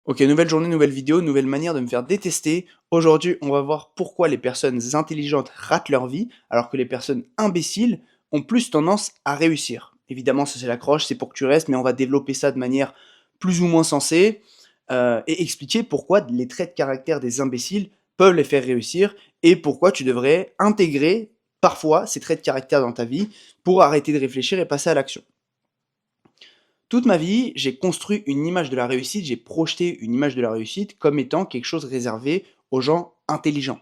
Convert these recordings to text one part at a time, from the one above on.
Ok, nouvelle journée, nouvelle vidéo, nouvelle manière de me faire détester. Aujourd'hui, on va voir pourquoi les personnes intelligentes ratent leur vie, alors que les personnes imbéciles ont plus tendance à réussir. Évidemment, ça c'est l'accroche, c'est pour que tu restes, mais on va développer ça de manière plus ou moins sensée et expliquer pourquoi les traits de caractère des imbéciles peuvent les faire réussir et pourquoi tu devrais intégrer parfois ces traits de caractère dans ta vie pour arrêter de réfléchir et passer à l'action. Toute ma vie, j'ai construit une image de la réussite, j'ai projeté une image de la réussite comme étant quelque chose réservé aux gens intelligents.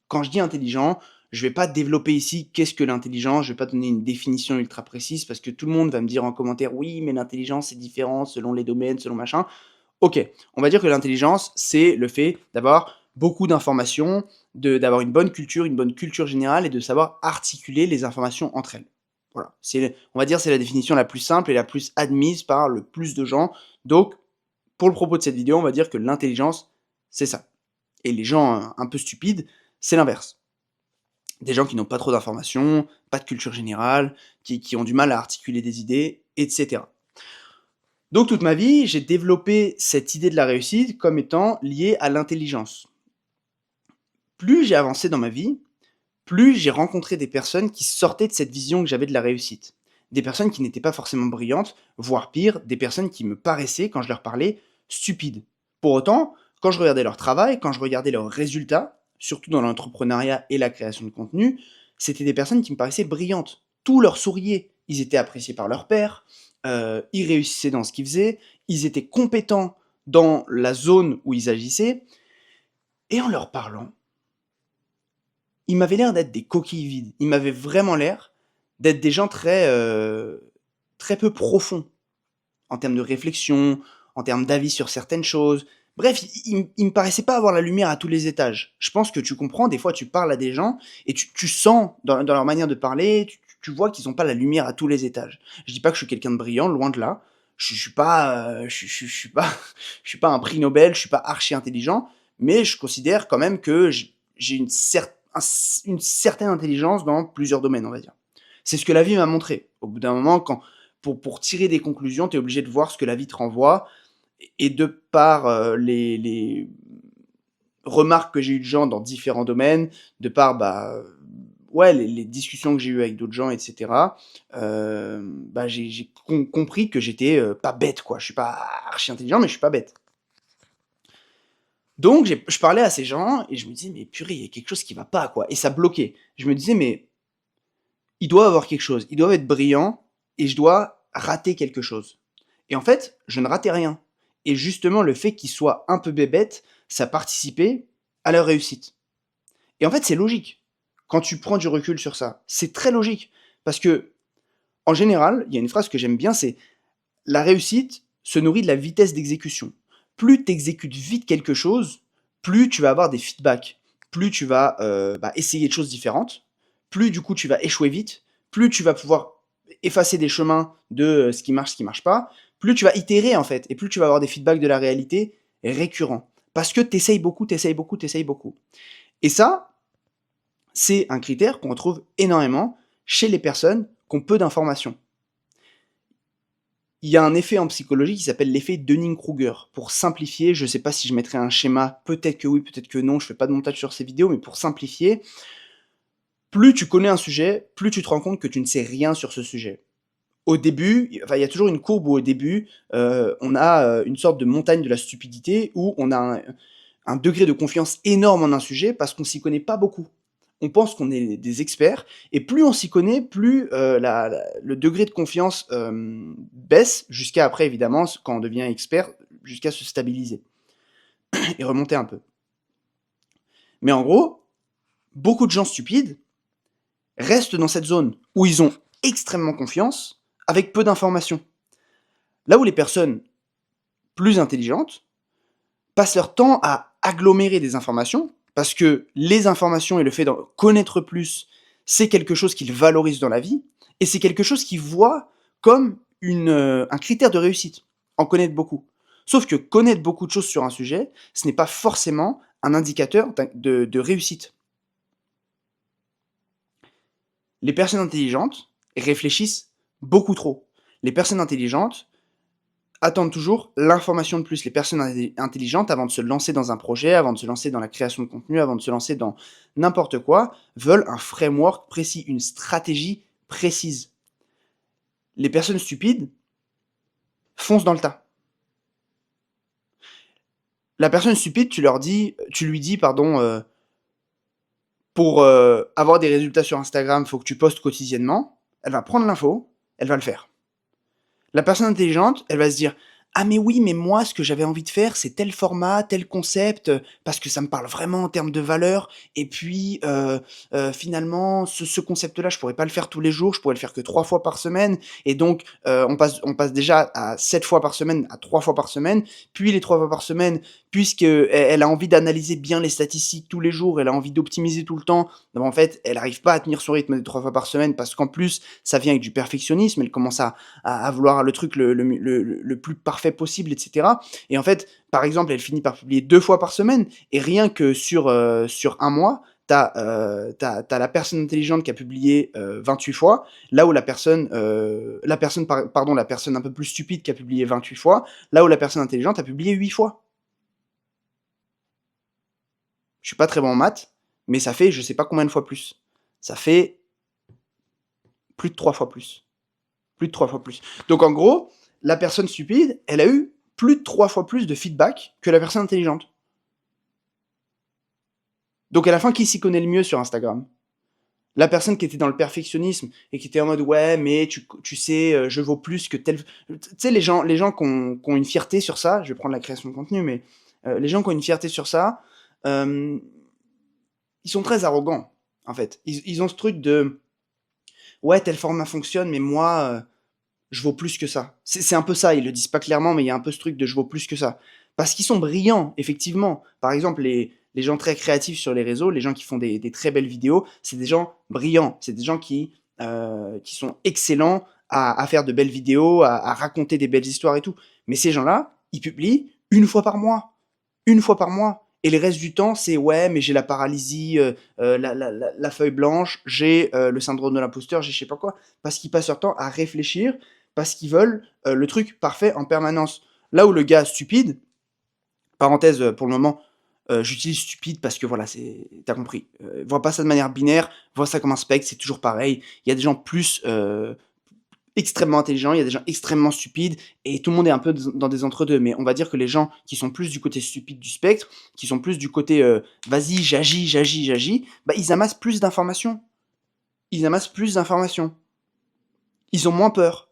Quand je dis intelligent, je vais pas développer ici qu'est-ce que l'intelligence, je vais pas donner une définition ultra précise parce que tout le monde va me dire en commentaire oui, mais l'intelligence c'est différent selon les domaines, selon machin. Ok, on va dire que l'intelligence c'est le fait d'avoir beaucoup d'informations, d'avoir une bonne culture générale et de savoir articuler les informations entre elles. Voilà, on va dire c'est la définition la plus simple et la plus admise par le plus de gens. Donc, pour le propos de cette vidéo, on va dire que l'intelligence, c'est ça. Et les gens un peu stupides, c'est l'inverse. Des gens qui n'ont pas trop d'informations, pas de culture générale, qui ont du mal à articuler des idées, etc. Donc toute ma vie, j'ai développé cette idée de la réussite comme étant liée à l'intelligence. Plus j'ai avancé dans ma vie, plus j'ai rencontré des personnes qui sortaient de cette vision que j'avais de la réussite. Des personnes qui n'étaient pas forcément brillantes, voire pire, des personnes qui me paraissaient, quand je leur parlais, stupides. Pour autant, quand je regardais leur travail, quand je regardais leurs résultats, surtout dans l'entrepreneuriat et la création de contenu, c'était des personnes qui me paraissaient brillantes. Tout leur souriait. Ils étaient appréciés par leur père, ils réussissaient dans ce qu'ils faisaient, ils étaient compétents dans la zone où ils agissaient, et en leur parlant, ils m'avaient l'air d'être des coquilles vides. Ils m'avaient vraiment l'air d'être des gens très peu profonds en termes de réflexion, en termes d'avis sur certaines choses. Bref, ils me paraissaient pas avoir la lumière à tous les étages. Je pense que tu comprends, des fois tu parles à des gens et tu sens dans leur manière de parler, tu vois qu'ils ont pas la lumière à tous les étages. Je dis pas que je suis quelqu'un de brillant, loin de là. Je suis pas, je suis pas, je suis pas un prix Nobel, je suis pas archi intelligent, mais je considère quand même que j'ai une certaine intelligence dans plusieurs domaines, on va dire. C'est ce que la vie m'a montré. Au bout d'un moment, pour tirer des conclusions, tu es obligé de voir ce que la vie te renvoie. Et de par les remarques que j'ai eues de gens dans différents domaines, de par ouais, les discussions que j'ai eues avec d'autres gens, etc., j'ai compris que j'étais pas bête, quoi. Je suis pas archi intelligent, mais je suis pas bête. Donc, je parlais à ces gens et je me disais, mais purée, il y a quelque chose qui va pas, quoi. Et ça bloquait. Je me disais, mais ils doivent avoir quelque chose. Ils doivent être brillants et je dois rater quelque chose. Et en fait, je ne ratais rien. Et justement, le fait qu'ils soient un peu bébêtes, ça participait à leur réussite. Et en fait, c'est logique. Quand tu prends du recul sur ça, c'est très logique. Parce que, en général, il y a une phrase que j'aime bien, c'est la réussite se nourrit de la vitesse d'exécution. Plus tu exécutes vite quelque chose, plus tu vas avoir des feedbacks, plus tu vas essayer de choses différentes, plus du coup tu vas échouer vite, plus tu vas pouvoir effacer des chemins de ce qui marche pas, plus tu vas itérer en fait, et plus tu vas avoir des feedbacks de la réalité récurrents. Parce que tu essayes beaucoup, tu essayes beaucoup, tu essayes beaucoup. Et ça, c'est un critère qu'on retrouve énormément chez les personnes qui ont peu d'informations. Il y a un effet en psychologie qui s'appelle l'effet Dunning-Kruger. Pour simplifier, je ne sais pas si je mettrai un schéma, peut-être que oui, peut-être que non, je ne fais pas de montage sur ces vidéos, mais pour simplifier, plus tu connais un sujet, plus tu te rends compte que tu ne sais rien sur ce sujet. Au début, enfin, il y a toujours une courbe où au début, on a une sorte de montagne de la stupidité où on a un degré de confiance énorme en un sujet parce qu'on s'y connaît pas beaucoup. On pense qu'on est des experts, et plus on s'y connaît, plus le degré de confiance baisse, jusqu'à après, évidemment, quand on devient expert, jusqu'à se stabiliser et remonter un peu. Mais en gros, beaucoup de gens stupides restent dans cette zone où ils ont extrêmement confiance, avec peu d'informations. Là où les personnes plus intelligentes passent leur temps à agglomérer des informations, parce que les informations et le fait d'en connaître plus, c'est quelque chose qu'ils valorisent dans la vie, et c'est quelque chose qu'ils voient comme un critère de réussite, en connaître beaucoup. Sauf que connaître beaucoup de choses sur un sujet, ce n'est pas forcément un indicateur de réussite. Les personnes intelligentes réfléchissent beaucoup trop. Les personnes intelligentes attendent toujours l'information de plus. Les personnes intelligentes, avant de se lancer dans un projet, avant de se lancer dans la création de contenu, avant de se lancer dans n'importe quoi, veulent un framework précis, une stratégie précise. Les personnes stupides foncent dans le tas. La personne stupide, tu lui dis, pardon, pour avoir des résultats sur Instagram, il faut que tu postes quotidiennement. Elle va prendre l'info, elle va le faire. La personne intelligente, elle va se dire: «Ah mais oui, mais moi, ce que j'avais envie de faire, c'est tel format, tel concept, parce que ça me parle vraiment en termes de valeur et puis, finalement, ce concept-là, je pourrais pas le faire tous les jours, je pourrais le faire que 3 fois par semaine et donc, on passe déjà à 7 fois par semaine à 3 fois par semaine, puis les 3 fois par semaine, puisqu'elle a envie d'analyser bien les statistiques tous les jours, elle a envie d'optimiser tout le temps, donc en fait, elle arrive pas à tenir son rythme des 3 fois par semaine parce qu'en plus, ça vient avec du perfectionnisme, elle commence à vouloir le truc le plus parfait possible, etc. Et en fait, par exemple, elle finit par publier 2 fois par semaine, et rien que sur un mois, t'as la personne intelligente qui a publié 28 fois, là où la personne un peu plus stupide qui a publié 28 fois, là où la personne intelligente a publié 8 fois. Je suis pas très bon en maths, mais ça fait je sais pas combien de fois plus. Ça fait plus de 3 fois plus. Plus de 3 fois plus. Donc en gros, la personne stupide, elle a eu plus de 3 fois plus de feedback que la personne intelligente. Donc à la fin, qui s'y connaît le mieux sur Instagram? La personne qui était dans le perfectionnisme et qui était en mode ouais, mais tu sais, je vaux plus que tel. Tu sais, les gens qui ont une fierté sur ça, je vais prendre la création de contenu, mais les gens qui ont une fierté sur ça, euh, ils sont très arrogants, en fait. Ils ont ce truc de ouais, tel format fonctionne, mais moi, je vaux plus que ça. C'est un peu ça, ils le disent pas clairement, mais il y a un peu ce truc de je vaux plus que ça. Parce qu'ils sont brillants, effectivement. Par exemple, les gens très créatifs sur les réseaux, les gens qui font des très belles vidéos, c'est des gens brillants. C'est des gens qui sont excellents à faire de belles vidéos, à raconter des belles histoires et tout. Mais ces gens-là, ils publient une fois par mois. Une fois par mois. Et le reste du temps, c'est ouais, mais j'ai la paralysie, la feuille blanche, j'ai le syndrome de l'imposteur, j'ai je sais pas quoi. Parce qu'ils passent leur temps à réfléchir, parce qu'ils veulent le truc parfait en permanence. Là où le gars stupide, parenthèse pour le moment, j'utilise stupide parce que voilà, t'as compris. Vois pas ça de manière binaire, vois ça comme un spectre, c'est toujours pareil. Il y a des gens plus extrêmement intelligents, il y a des gens extrêmement stupides, et tout le monde est un peu dans des entre-deux. Mais on va dire que les gens qui sont plus du côté stupide du spectre, qui sont plus du côté vas-y, j'agis, bah ils amassent plus d'informations. Ils amassent plus d'informations. Ils ont moins peur.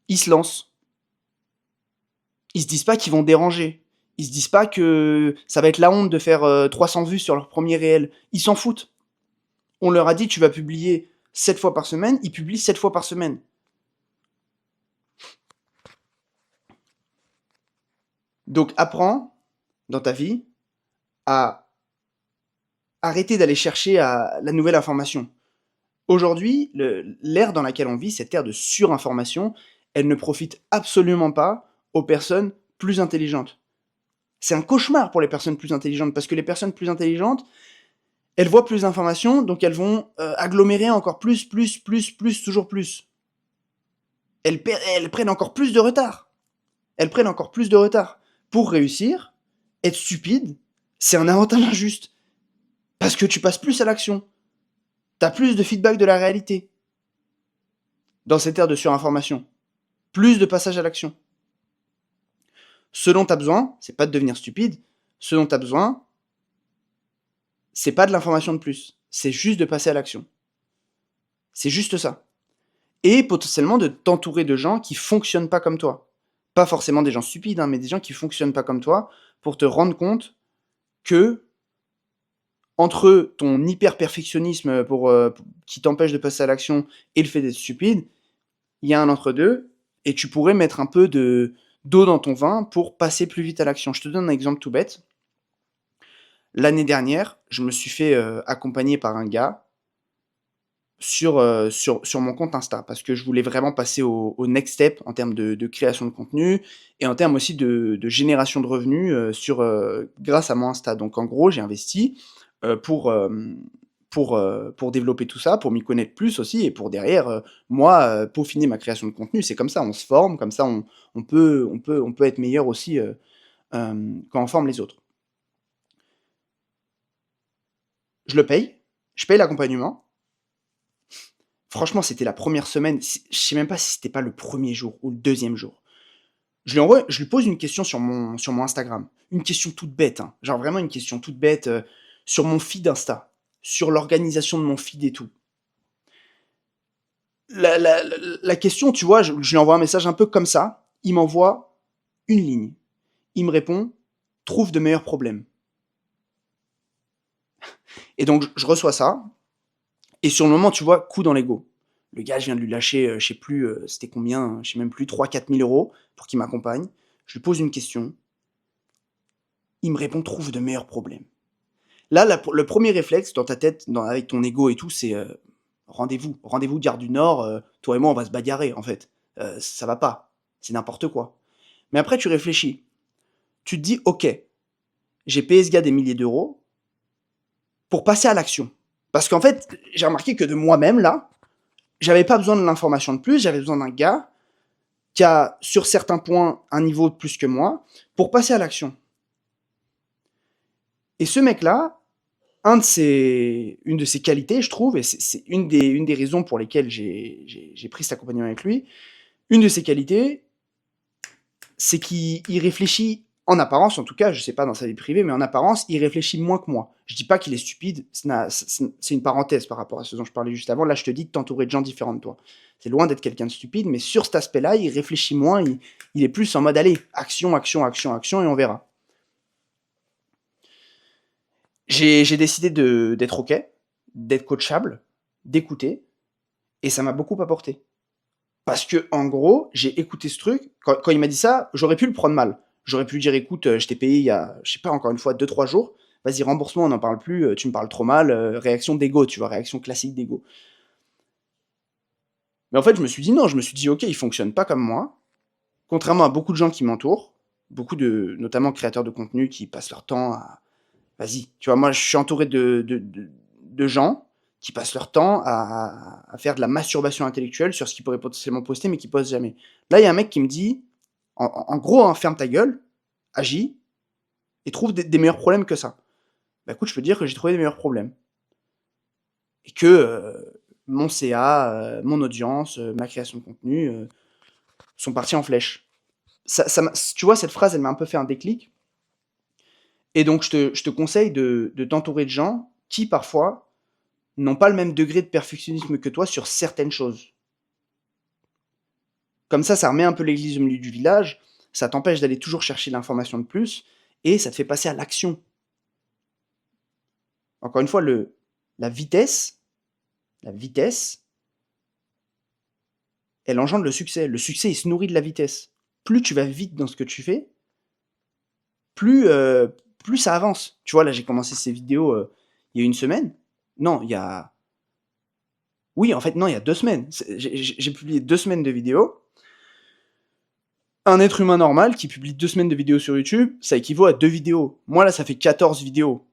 Ils se lancent. Ils se disent pas qu'ils vont déranger. Ils se disent pas que ça va être la honte de faire 300 vues sur leur premier réel. Ils s'en foutent. On leur a dit tu vas publier 7 fois par semaine, ils publient 7 fois par semaine. Donc apprends dans ta vie à arrêter d'aller chercher la nouvelle information. Aujourd'hui, l'ère dans laquelle on vit, cette ère de surinformation, elle ne profite absolument pas aux personnes plus intelligentes. C'est un cauchemar pour les personnes plus intelligentes, parce que les personnes plus intelligentes, elles voient plus d'informations, donc elles vont agglomérer encore plus, toujours plus. Elles prennent encore plus de retard. Elles prennent encore plus de retard. Pour réussir, être stupide, c'est un avantage injuste. Parce que tu passes plus à l'action. T'as plus de feedback de la réalité. Dans cette ère de surinformation. Plus de passage à l'action. Ce dont t'as besoin, c'est pas de devenir stupide. Ce dont t'as besoin, c'est pas de l'information de plus. C'est juste de passer à l'action. C'est juste ça. Et potentiellement de t'entourer de gens qui fonctionnent pas comme toi. Pas forcément des gens stupides, hein, mais des gens qui fonctionnent pas comme toi, pour te rendre compte que entre ton hyper-perfectionnisme qui t'empêche de passer à l'action et le fait d'être stupide, il y a un entre-deux, et tu pourrais mettre un peu d'eau dans ton vin pour passer plus vite à l'action. Je te donne un exemple tout bête. L'année dernière, je me suis fait accompagner par un gars sur mon compte Insta, parce que je voulais vraiment passer au next step en termes de création de contenu, et en termes aussi de génération de revenus grâce à mon Insta. Donc en gros, j'ai investi pour pour développer tout ça, pour m'y connaître plus aussi et pour derrière, moi, peaufiner ma création de contenu. C'est comme ça, on se forme, comme ça on peut être meilleur aussi, quand on forme les autres. Je le paye, je paye l'accompagnement. Franchement, c'était la première semaine, je sais même pas si c'était pas le premier jour ou le deuxième jour. Je lui pose une question sur mon Instagram. Une question toute bête, hein, genre vraiment une question toute bête, sur mon feed Insta, sur l'organisation de mon feed et tout. La question, tu vois, je lui envoie un message un peu comme ça, il m'envoie une ligne. Il me répond: «Trouve de meilleurs problèmes». Et donc je reçois ça et sur le moment, tu vois, coup dans l'ego. Le gars, je viens de lui lâcher, je sais plus, c'était combien, je sais même plus, 3 000 – 4 000 € pour qu'il m'accompagne. Je lui pose une question, il me répond: «Trouve de meilleurs problèmes». Là, le premier réflexe dans ta tête, avec ton ego et tout, c'est rendez-vous Gare du Nord, toi et moi, on va se bagarrer, en fait. Ça va pas, c'est n'importe quoi. Mais après, tu réfléchis. Tu te dis: «Ok, j'ai payé ce gars des milliers d'euros pour passer à l'action». Parce qu'en fait, j'ai remarqué que de moi-même, là, j'avais pas besoin de l'information de plus, j'avais besoin d'un gars qui a, sur certains points, un niveau de plus que moi, pour passer à l'action. Et ce mec-là, une de ses qualités, je trouve, et c'est une des raisons pour lesquelles j'ai pris cet accompagnement avec lui, une de ses qualités, c'est qu'il réfléchit, en apparence en tout cas, je sais pas dans sa vie privée, mais en apparence, il réfléchit moins que moi. Je dis pas qu'il est stupide, c'est une parenthèse par rapport à ce dont je parlais juste avant. Là, je te dis de t'entourer de gens différents de toi. C'est loin d'être quelqu'un de stupide, mais sur cet aspect-là, il réfléchit moins, il est plus en mode, allez, action, action, action, action, et on verra. J'ai décidé d'être OK, d'être coachable, d'écouter, et ça m'a beaucoup apporté. Parce que, en gros, j'ai écouté ce truc. Quand il m'a dit ça, j'aurais pu le prendre mal. J'aurais pu lui dire: «Écoute, je t'ai payé il y a, je sais pas, encore une fois, 2 – 3 jours. Vas-y, rembourse-moi, on n'en parle plus, tu me parles trop mal», réaction d'ego, tu vois? Réaction classique d'ego. Mais en fait, je me suis dit non, je me suis dit: «OK, il fonctionne pas comme moi». Contrairement à beaucoup de gens qui m'entourent, beaucoup de notamment créateurs de contenu qui passent leur temps à vas-y, tu vois? Moi, je suis entouré de gens qui passent leur temps à faire de la masturbation intellectuelle sur ce qu'ils pourraient potentiellement poster, mais qui postent jamais. Là, il y a un mec qui me dit, en gros, hein: «Ferme ta gueule, agis et trouve des meilleurs problèmes que ça». Bah, écoute, je peux te dire que j'ai trouvé des meilleurs problèmes et que, mon CA, mon audience, ma création de contenu, sont partis en flèche. Ça m'a Tu vois, cette phrase, elle m'a un peu fait un déclic et donc je te conseille de t'entourer de gens qui, parfois, n'ont pas le même degré de perfectionnisme que toi sur certaines choses. Comme ça remet un peu l'église au milieu du village, ça t'empêche d'aller toujours chercher l'information de plus et ça te fait passer à l'action. Encore une fois, la vitesse, la vitesse, elle engendre le succès. Le succès, il se nourrit de la vitesse. Plus tu vas vite dans ce que tu fais, plus, plus ça avance. Tu vois, là, j'ai commencé ces vidéos, il y a une semaine. Non, il y a oui, en fait, non, il y a 2 semaines. J'ai publié 2 semaines de vidéos. Un être humain normal qui publie 2 semaines de vidéos sur YouTube, ça équivaut à 2 vidéos. Moi, là, ça fait 14 vidéos.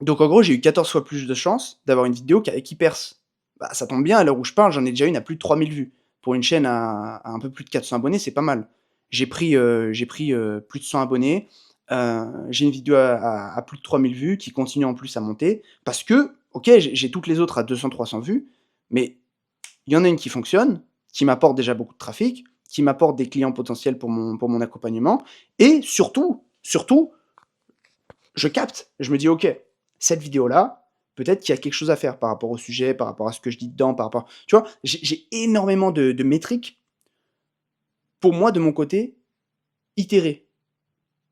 Donc, en gros, j'ai eu 14 fois plus de chances d'avoir une vidéo qui perce. Bah, ça tombe bien, à l'heure où je parle, j'en ai déjà une à plus de 3000 vues. Pour une chaîne à un peu plus de 400 abonnés, c'est pas mal. J'ai pris plus de 100 abonnés. J'ai une vidéo à plus de 3000 vues qui continue en plus à monter. Parce que, ok, j'ai toutes les autres à 200 – 300 vues, mais il y en a une qui fonctionne, qui m'apporte déjà beaucoup de trafic, qui m'apporte des clients potentiels pour mon accompagnement. Et surtout, je capte. Je me dis, ok, cette vidéo-là, peut-être qu'il y a quelque chose à faire par rapport au sujet, par rapport à ce que je dis dedans, par rapport. Tu vois, j'ai énormément de métriques pour moi, de mon côté, itérer.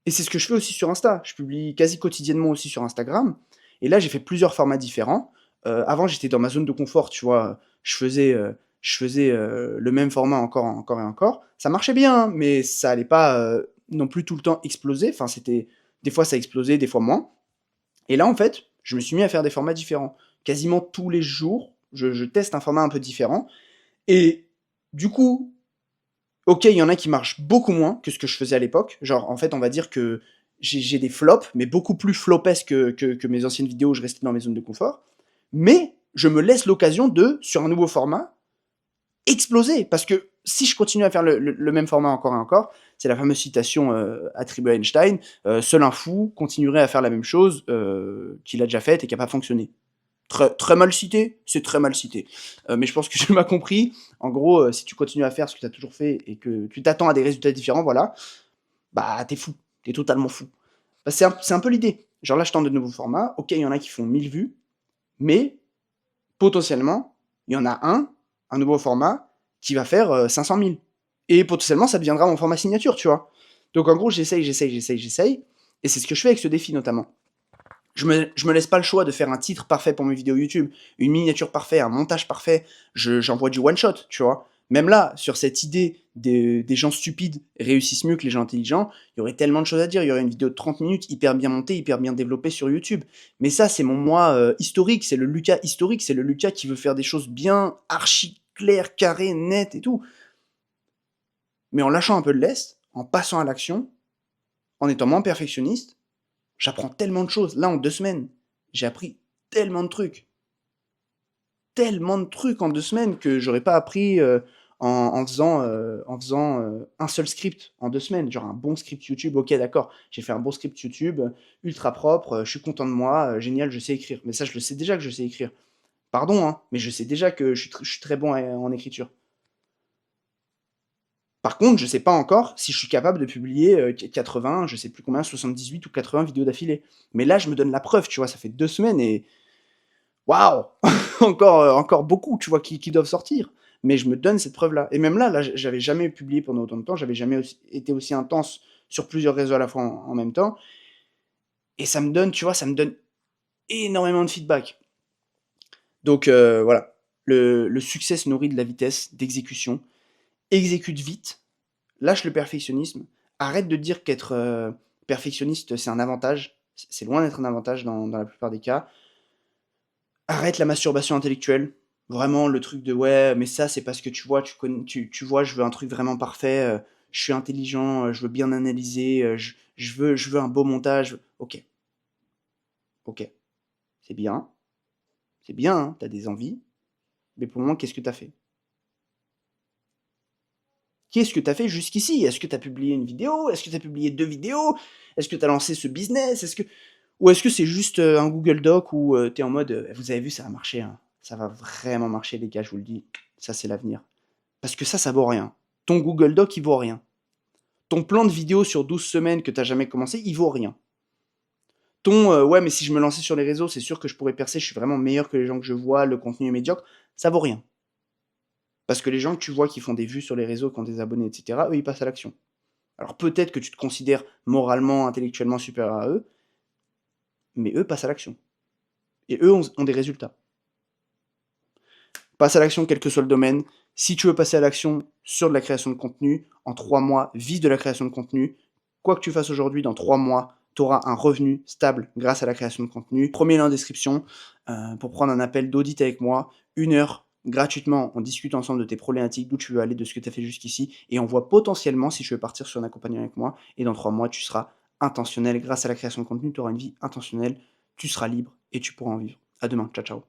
Et c'est ce que je fais aussi sur Insta. Je publie quasi quotidiennement aussi sur Instagram. Et là, j'ai fait plusieurs formats différents. Avant, j'étais dans ma zone de confort, tu vois. Je faisais le même format encore, encore et encore. Ça marchait bien, hein, mais ça allait pas non plus tout le temps exploser. Enfin, des fois ça explosait, des fois moins. Et là, en fait, je me suis mis à faire des formats différents. Quasiment tous les jours, je teste un format un peu différent. Et du coup, ok, il y en a qui marchent beaucoup moins que ce que je faisais à l'époque. Genre, en fait, on va dire que j'ai des flops, mais beaucoup plus flopesques que mes anciennes vidéos où je restais dans mes zones de confort. Mais je me laisse l'occasion de, sur un nouveau format, exploser. Parce que si je continue à faire le même format encore et encore, c'est la fameuse citation attribuée à Einstein, seul un fou continuerait à faire la même chose qu'il a déjà faite et qui n'a pas fonctionné. Très mal cité, c'est très mal cité. Mais je pense que tu m'as compris. En gros, si tu continues à faire ce que tu as toujours fait et que tu t'attends à des résultats différents, voilà, bah t'es fou, t'es totalement fou. Bah, c'est un peu l'idée. Genre là, je tente de nouveaux formats. Ok, il y en a qui font 1000 vues, mais potentiellement, il y en a un nouveau format, qui va faire 500 000. Et potentiellement, ça deviendra mon format signature, tu vois. Donc en gros, j'essaye. Et c'est ce que je fais avec ce défi notamment. Je me laisse pas le choix de faire un titre parfait pour mes vidéos YouTube, une miniature parfaite, un montage parfait. J'envoie du one shot, tu vois. Même là, sur cette idée des gens stupides réussissent mieux que les gens intelligents, il y aurait tellement de choses à dire. Il y aurait une vidéo de 30 minutes, hyper bien montée, hyper bien développée sur YouTube. Mais ça, c'est mon moi historique, c'est le Lucas historique, c'est le Lucas qui veut faire des choses bien archi claires, carrées, nettes et tout. Mais en lâchant un peu de lest, en passant à l'action, en étant moins perfectionniste, j'apprends tellement de choses. Là, en 2 semaines, j'ai appris tellement de trucs. Tellement de trucs en 2 semaines que j'aurais pas appris en faisant un seul script en 2 semaines. Genre un bon script YouTube, ok, d'accord. J'ai fait un bon script YouTube, ultra propre, je suis content de moi, génial, je sais écrire. Mais ça, je le sais déjà que je sais écrire. Pardon, hein, mais je sais déjà que je suis très bon en écriture. Par contre, je sais pas encore si je suis capable de publier 80, je sais plus combien, 78 ou 80 vidéos d'affilée. Mais là, je me donne la preuve, tu vois, ça fait 2 semaines et waouh! Encore beaucoup, tu vois, qui doivent sortir. Mais je me donne cette preuve-là. Et même là, j'avais jamais publié pendant autant de temps, j'avais jamais été aussi intense sur plusieurs réseaux à la fois en même temps. Et ça me donne, tu vois, ça me donne énormément de feedback. Donc voilà, le succès se nourrit de la vitesse d'exécution. Exécute vite, lâche le perfectionnisme, arrête de dire qu'être perfectionniste, c'est un avantage. C'est loin d'être un avantage dans la plupart des cas. Arrête la masturbation intellectuelle. Vraiment, le truc de ouais, mais ça, c'est parce que tu vois, tu vois, je veux un truc vraiment parfait, je suis intelligent, je veux bien analyser, je veux un beau montage. Ok, ok, c'est bien, hein, t'as des envies, mais pour le moment, qu'est-ce que t'as fait? Qu'est-ce que t'as fait jusqu'ici? Est-ce que t'as publié une vidéo? Est-ce que t'as publié 2 vidéos? Est-ce que t'as lancé ce business? Ou est-ce que c'est juste un Google Doc où t'es en mode vous avez vu, ça va marcher, hein. Ça va vraiment marcher, les gars, je vous le dis. Ça, c'est l'avenir. Parce que ça vaut rien. Ton Google Doc, il vaut rien. Ton plan de vidéo sur 12 semaines que t'as jamais commencé, il vaut rien. Ton ouais, mais si je me lançais sur les réseaux, c'est sûr que je pourrais percer, je suis vraiment meilleur que les gens que je vois, le contenu est médiocre, ça vaut rien. Parce que les gens que tu vois qui font des vues sur les réseaux, qui ont des abonnés, etc., eux, ils passent à l'action. Alors peut-être que tu te considères moralement, intellectuellement supérieur à eux, mais eux passent à l'action. Et eux ont des résultats. Passe à l'action, quel que soit le domaine. Si tu veux passer à l'action sur de la création de contenu, en 3 mois, vis de la création de contenu. Quoi que tu fasses aujourd'hui, dans 3 mois, tu auras un revenu stable grâce à la création de contenu. Premier lien en description pour prendre un appel d'audit avec moi. 1 heure gratuitement, on discute ensemble de tes problématiques, d'où tu veux aller, de ce que tu as fait jusqu'ici. Et on voit potentiellement si tu veux partir sur un accompagnement avec moi. Et dans 3 mois, tu seras intentionnel. Grâce à la création de contenu, tu auras une vie intentionnelle. Tu seras libre et tu pourras en vivre. À demain. Ciao, ciao.